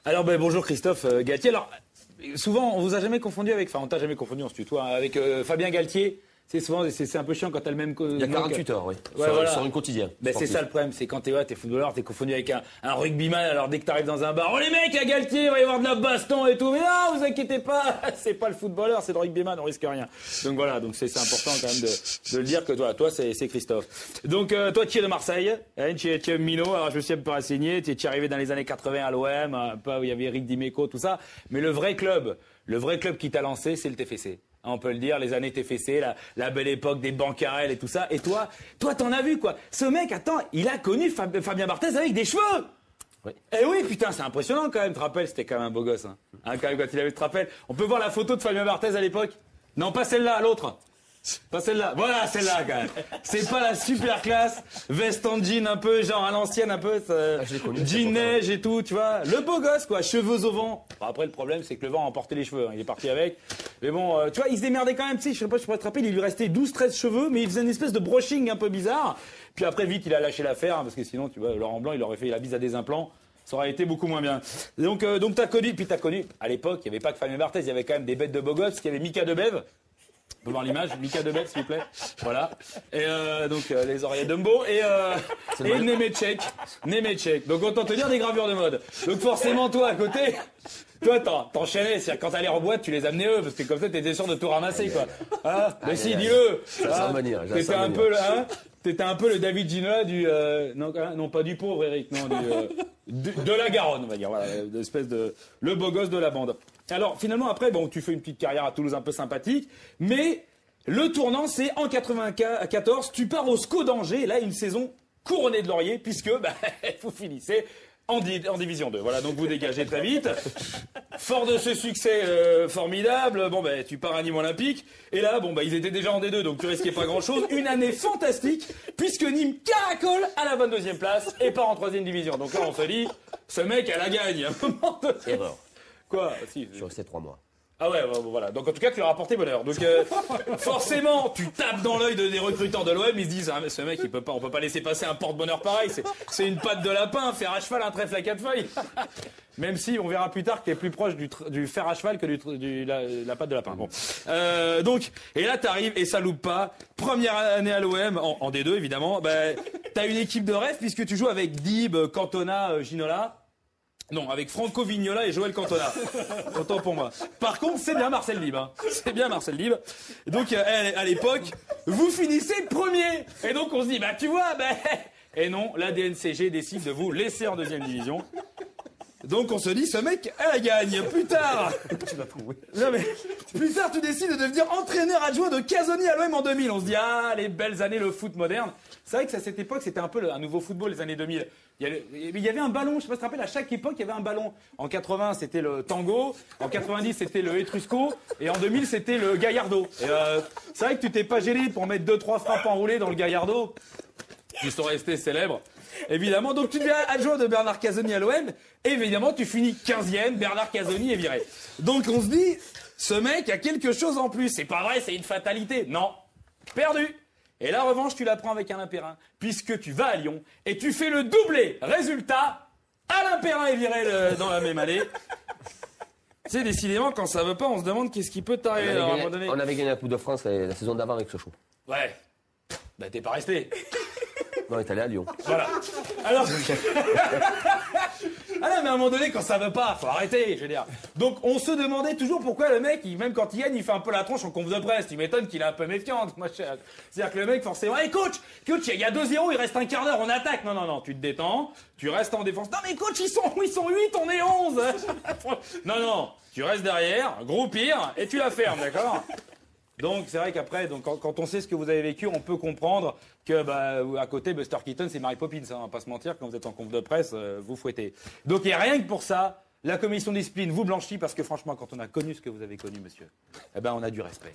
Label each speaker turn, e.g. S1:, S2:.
S1: Alors bonjour Christophe Galtier. Alors souvent on vous a jamais confondu avec, enfin on t'a jamais confondu, on se tutoie, avec Fabien Galtier. C'est souvent, c'est un peu chiant quand t'as le même.
S2: Il y a 48 heures, oui.
S1: Ouais, voilà.
S2: Sur une quotidienne.
S1: Ben c'est ça le problème, c'est quand t'es footballeur, t'es confondu avec un rugbyman. Alors dès que t'arrives dans un bar, oh les mecs, à Galtier, il va y avoir de la baston et tout. Mais non, vous inquiétez pas, c'est pas le footballeur, c'est le rugbyman, on risque rien. Donc voilà, donc c'est important quand même de le dire que toi c'est Christophe. Donc toi tu es de Marseille, hein, tu es minot. Alors je me suis un peu renseigné, tu es arrivé dans les années 80 à l'OM, un peu où il y avait Eric Dimeco, tout ça. Mais le vrai club qui t'a lancé, c'est le TFC. On peut le dire, les années TFC, la belle époque des Bancarel et tout ça. Et toi, t'en as vu, quoi. Ce mec, attends, il a connu Fabien Barthez avec des cheveux. Oui. Eh oui, putain, c'est impressionnant quand même. Tu te rappelles, c'était quand même un beau gosse. Hein, quand même, quand il avait, tu te rappelles. On peut voir la photo de Fabien Barthez à l'époque? Non, pas celle-là, l'autre. Pas celle-là. Voilà, celle-là, quand même. C'est pas la super classe. Veste en jean un peu, genre à l'ancienne un peu. Jean neige et tout, tu vois. Le beau gosse, quoi. Cheveux au vent. Bon, après, le problème, c'est que le vent a emporté les cheveux. Hein. Il est parti avec. Mais bon, tu vois, il se démerdait quand même, tu sais. Je sais pas, je pourrais te rappeler, il lui restait 12-13 cheveux, mais il faisait une espèce de brushing un peu bizarre. Puis après, vite, il a lâché l'affaire, hein, parce que sinon, tu vois, Laurent Blanc, il aurait fait la bise à des implants. Ça aurait été beaucoup moins bien. Donc t'as connu, à l'époque, il n'y avait pas que Fabien Barthez, il y avait quand même des bêtes de beaux gosses, parce qu'il y avait Mika Debev. On peut voir l'image, Mika Debev, s'il vous plaît. Voilà. Et donc les oreillettes Dumbo et Nemeček. Donc autant te dire des gravures de mode. Donc forcément toi à côté, toi t'enchaînais, c'est-à-dire quand t'allais en boîte, tu les amenais eux parce que comme ça t'étais sûr de tout ramasser quoi. Ah, mais si, dis-le. T'étais un peu le David Ginola du non pas du pauvre Eric, non de la Garonne, on va dire, voilà, l'espèce de le beau gosse de la bande. Alors finalement après bon, tu fais une petite carrière à Toulouse un peu sympathique, mais le tournant c'est en 94, tu pars au SCO d'Angers, là une saison couronnée de lauriers puisque vous finissez en division 2. Voilà, donc vous dégagez très vite. Fort de ce succès formidable, tu pars à Nîmes Olympique. Et là, ils étaient déjà en D2, donc tu risquais pas grand-chose. Une année fantastique, puisque Nîmes caracole à la 22e place et part en 3e division. Donc là, on se dit, ce mec, elle la gagne. À un moment donné.
S2: Erreur.
S1: Quoi?
S2: Si, je suis resté 3 mois.
S1: Ah ouais, voilà. Donc en tout cas, tu leur as apporté bonheur. Donc forcément, tu tapes dans l'œil des recruteurs de l'OM, ils se disent ce mec, on peut pas laisser passer un porte-bonheur pareil. C'est une patte de lapin, faire à cheval un trèfle à 4 feuilles. Même si on verra plus tard que t'es plus proche du fer à cheval que la patte de lapin. Bon. Donc et là t'arrives et ça loupe pas. Première année à l'OM en D2 évidemment. T'as une équipe de rêve puisque tu joues avec Dib, Cantona, Ginola. Non, avec Franco Vignola et Joël Cantona. Autant pour moi. Par contre, c'est bien Marcel Dib. Hein. C'est bien Marcel Dib. Donc, à l'époque, vous finissez premier. Et donc, on se dit, tu vois, Et non, la DNCG décide de vous laisser en 2e division. Donc, on se dit, ce mec, elle gagne. Plus tard.
S2: Tu vas trouver.
S1: Non, mais, plus tard, tu décides de devenir entraîneur adjoint de Casoni à l'OM en 2000. On se dit, les belles années, le foot moderne. C'est vrai que à cette époque, c'était un peu un nouveau football, les années 2000. Il y avait un ballon, je sais pas si tu te rappelles, à chaque époque, il y avait un ballon. En 80, c'était le tango. En 90, c'était le etrusco. Et en 2000, c'était le gaillardo. Et c'est vrai que tu t'es pas gêné pour mettre 2-3 frappes enroulées dans le gaillardo. Ils sont restés célèbres. Évidemment, donc tu deviens adjoint de Bernard Casoni à l'OM. Évidemment, tu finis 15e, Bernard Casoni est viré. Donc on se dit, ce mec a quelque chose en plus. C'est pas vrai, c'est une fatalité. Non, perdu. Et la revanche, tu la prends avec Alain Perrin, puisque tu vas à Lyon et tu fais le doublé. Résultat, Alain Perrin est viré dans la même année. C'est décidément, quand ça veut pas, on se demande qu'est-ce qui peut t'arriver à un moment donné.
S2: On avait gagné la Coupe de France la saison d'avant avec Sochaux.
S1: Ouais. T'es pas resté.
S2: Non, il est allé à Lyon.
S1: Voilà. Alors... Ah non, mais à un moment donné, quand ça veut pas, faut arrêter, je veux dire. Donc, on se demandait toujours pourquoi le mec, même quand il gagne, il fait un peu la tronche en conf de presse. Tu m'étonnes qu'il est un peu méfiant. C'est-à-dire que le mec, forcément, hey, coach, il y a 2-0, il reste un quart d'heure, on attaque. Non, tu te détends, tu restes en défense. Non, mais coach, ils sont 8, on est 11. Non, tu restes derrière, gros pire, et tu la fermes, d'accord? Donc c'est vrai qu'après, quand on sait ce que vous avez vécu, on peut comprendre que à côté, Buster Keaton, c'est Mary Poppins. Hein, on va pas se mentir, quand vous êtes en conf de presse, vous fouettez. Donc il n'y a rien que pour ça, la commission discipline vous blanchit parce que franchement, quand on a connu ce que vous avez connu, monsieur, on a du respect.